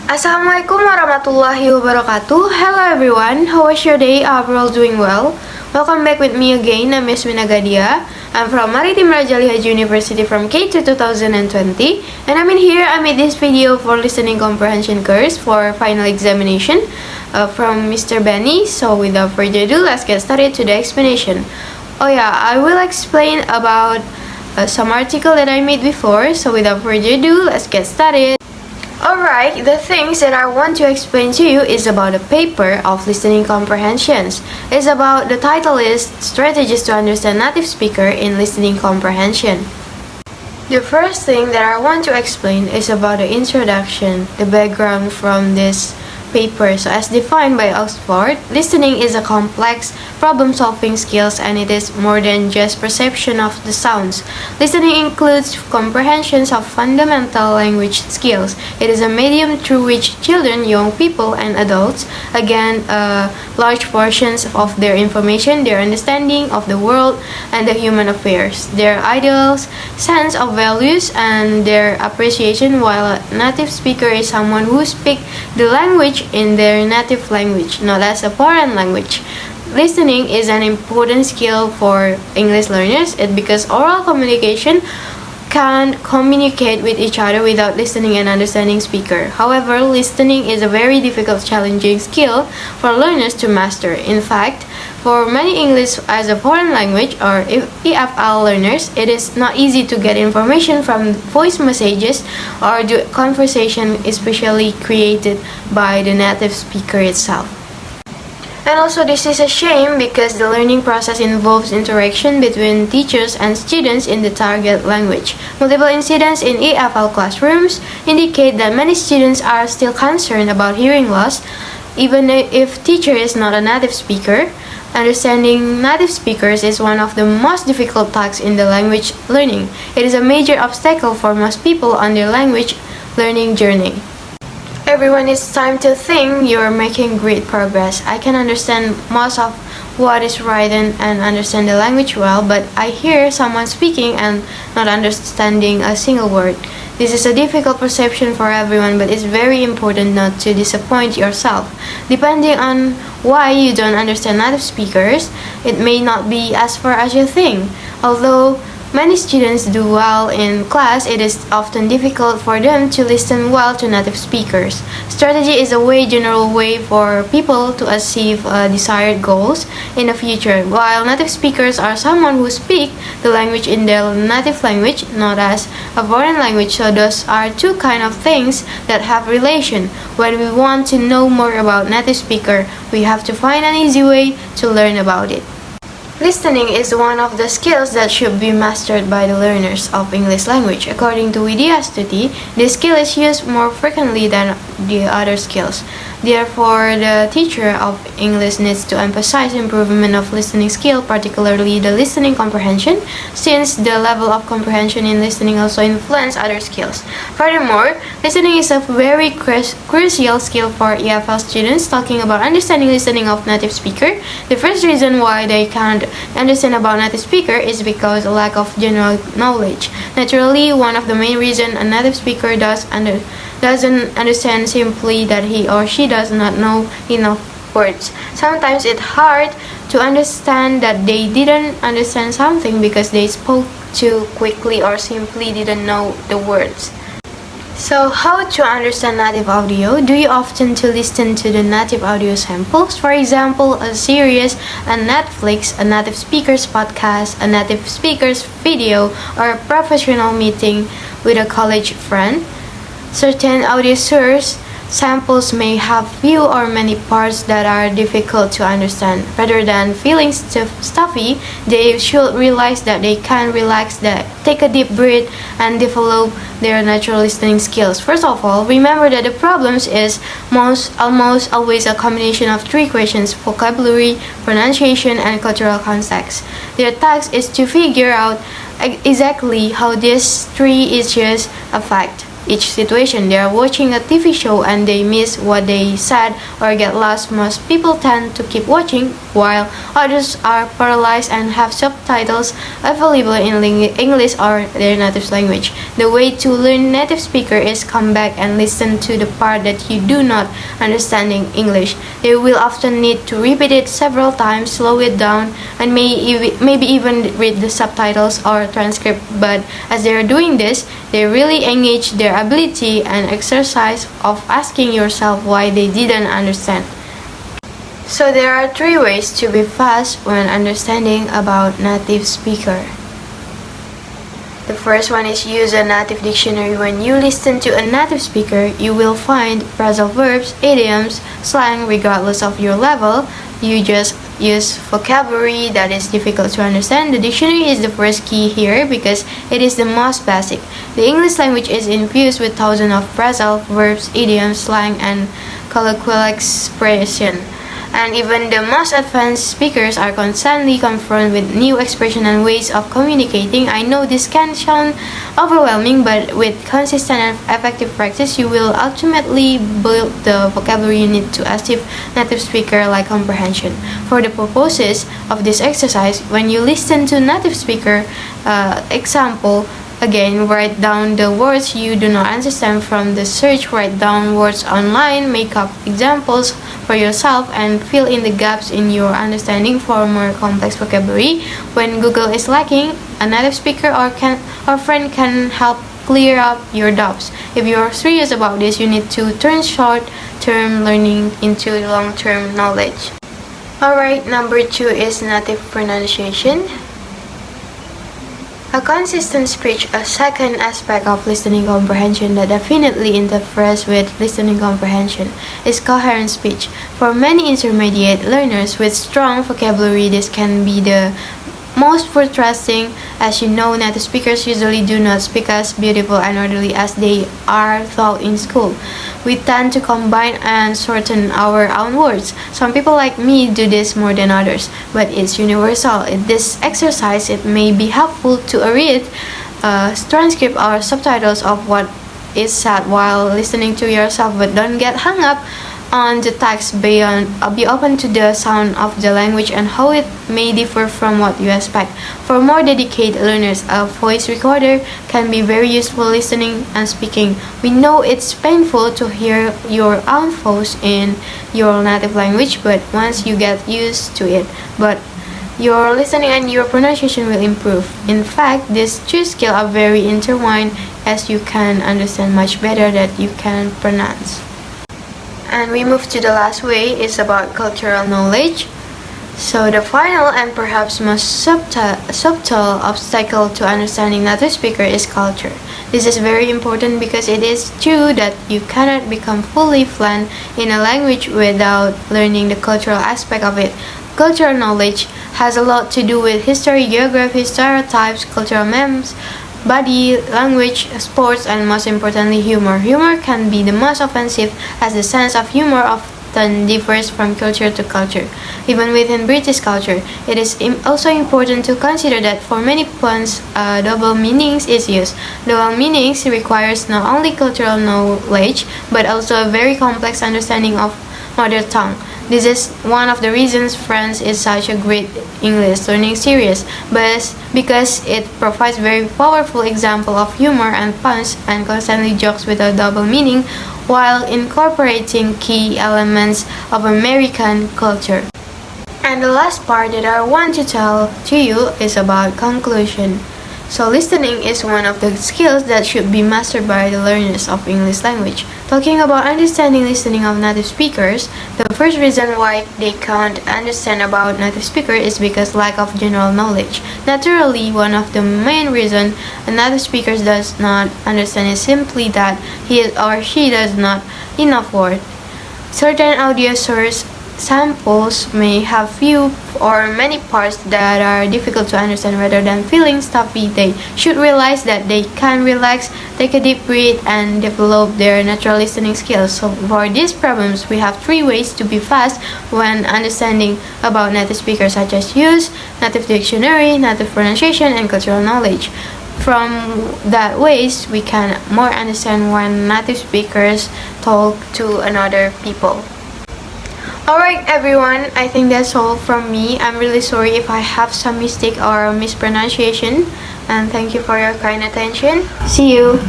Assalamualaikum warahmatullahi wabarakatuh. Hello everyone, how was your day? I hope you're all doing well. Welcome back with me again. I'm Yasmina Gadia. I'm from Maritim Raja Ali Haji University from K2 2020, and I'm in here. I made this video for listening comprehension course for final examination from Mr. Benny. So without further ado, let's get started to the explanation. Oh yeah, I will explain about some article that I made before. So without further ado, let's get started. Alright, the things that I want to explain to you is about a paper of listening comprehensions. It's about, the title is Strategies to Understand Native Speaker in Listening Comprehension. The first thing that I want to explain is about the introduction, the background from this paper. So as defined by Oxford, listening is a complex problem-solving skills, and it is more than just perception of the sounds. Listening includes comprehensions of fundamental language skills. It is a medium through which children, young people, and adults gain large portions of their information, their understanding of the world and the human affairs, their ideals, sense of values, and their appreciation. While a native speaker is someone who speaks the language in their native language, not as a foreign language. Listening is an important skill for English learners because oral communication can communicate with each other without listening and understanding speaker. However, listening is a very difficult, challenging skill for learners to master. In fact, for many English as a foreign language or EFL learners, it is not easy to get information from voice messages or the conversation especially created by the native speaker itself. And also, this is a shame because the learning process involves interaction between teachers and students in the target language. Multiple incidents in EFL classrooms indicate that many students are still concerned about hearing loss, even if teacher is not a native speaker. Understanding native speakers is one of the most difficult tasks in the language learning. It is a major obstacle for most people on their language learning journey. Everyone, it's time to think you're making great progress. I can understand most of what is written and understand the language well, but I hear someone speaking and not understanding a single word. This is a difficult perception for everyone, but it's very important not to disappoint yourself. Depending on why you don't understand native speakers, it may not be as far as you think. Although many students do well in class, it is often difficult for them to listen well to native speakers. Strategy is a general way for people to achieve desired goals in the future. While native speakers are someone who speak the language in their native language, not as a foreign language, so those are two kind of things that have relation. When we want to know more about native speaker, we have to find an easy way to learn about it. Listening is one of the skills that should be mastered by the learners of English language. According to Widya Stuti, this skill is used more frequently than the other skills. Therefore, the teacher of English needs to emphasize improvement of listening skill, particularly the listening comprehension, since the level of comprehension in listening also influence other skills. Furthermore, listening is a very crucial skill for EFL students. Talking about understanding listening of native speaker, the first reason why they can't understand about native speaker is because of lack of general knowledge. Naturally, one of the main reasons a native speaker doesn't understand simply that he or she does not know enough words. Sometimes it's hard to understand that they didn't understand something because they spoke too quickly or simply didn't know the words. So, how to understand native audio? Do you often to listen to the native audio samples? For example, a series, a Netflix, a native speakers podcast, a native speakers video, or a professional meeting with a college friend. Certain audio source samples may have few or many parts that are difficult to understand. Rather than feeling stuffy, they should realize that they can relax, take a deep breath, and develop their natural listening skills. First of all, remember that the problems is almost always a combination of three questions: vocabulary, pronunciation, and cultural context. Their task is to figure out exactly how these three issues affect each situation. They are watching a TV show and they miss what they said or get lost. Most people tend to keep watching, while others are paralyzed and have subtitles available in English or their native language. The way to learn native speaker is come back and listen to the part that you do not understand in English. They will often need to repeat it several times, slow it down, and maybe even read the subtitles or transcript. But as they are doing this, they really engage their ability and exercise of asking yourself why they didn't understand. So there are 3 ways to be fast when understanding about native speaker. The first one is use a native dictionary. When you listen to a native speaker, you will find phrasal verbs, idioms, slang regardless of your level. You just use vocabulary that is difficult to understand. The dictionary is the first key here because it is the most basic. The English language is infused with thousands of phrasal verbs, idioms, slang, and colloquial expression. And even the most advanced speakers are constantly confronted with new expressions and ways of communicating. I know this can sound overwhelming, but with consistent and effective practice, you will ultimately build the vocabulary you need to achieve native speaker-like comprehension. For the purposes of this exercise, when you listen to native speaker example, again, write down the words you do not understand from the search, write down words online, make up examples for yourself, and fill in the gaps in your understanding for more complex vocabulary. When Google is lacking, a native speaker or friend can help clear up your doubts. If you are serious about this, you need to turn short-term learning into long-term knowledge. Alright, number 2 is native pronunciation. A consistent speech, a second aspect of listening comprehension that definitely interferes with listening comprehension, is coherent speech. For many intermediate learners with strong vocabulary, this can be the most frustrating. As you know, native speakers usually do not speak as beautiful and orderly as they are taught in school. We tend to combine and shorten our own words. Some people like me do this more than others, but it's universal. In this exercise, it may be helpful to read transcript or subtitles of what is said while listening to yourself, but don't get hung up on the text. Be open to the sound of the language and how it may differ from what you expect. For more dedicated learners, a voice recorder can be very useful listening and speaking. We know it's painful to hear your own voice in your native language, but once you get used to it, your listening and your pronunciation will improve. In fact, these 2 skills are very intertwined, as you can understand much better that you can pronounce. And we move to the last way, is about cultural knowledge. So the final and perhaps most subtle obstacle to understanding native speaker is culture. This is very important because it is true that you cannot become fully fluent in a language without learning the cultural aspect of it. Cultural knowledge has a lot to do with history, geography, stereotypes, cultural memes, body, language, sports, and most importantly, humor. Humor can be the most offensive as the sense of humor often differs from culture to culture. Even within British culture, it is also important to consider that for many puns, double meanings is used. Double meanings requires not only cultural knowledge, but also a very complex understanding of mother tongue. This is one of the reasons Friends is such a great English learning series, but because it provides very powerful example of humor and puns and constantly jokes with a double meaning while incorporating key elements of American culture. And the last part that I want to tell to you is about conclusion. So listening is one of the skills that should be mastered by the learners of English language. Talking about understanding listening of native speakers, the first reason why they can't understand about native speaker is because lack of general knowledge. Naturally, one of the main reasons a native speaker does not understand is simply that he or she does not enough word. Certain audio source samples may have few or many parts that are difficult to understand. Rather than feeling stuffy, they should realize that they can relax, take a deep breath, and develop their natural listening skills. So for these problems, we have 3 ways to be fast when understanding about native speakers, such as use native dictionary, native pronunciation, and cultural knowledge. From that ways, we can more understand when native speakers talk to another people. Alright everyone, I think that's all from me. I'm really sorry if I have some mistake or mispronunciation, and thank you for your kind attention. See you!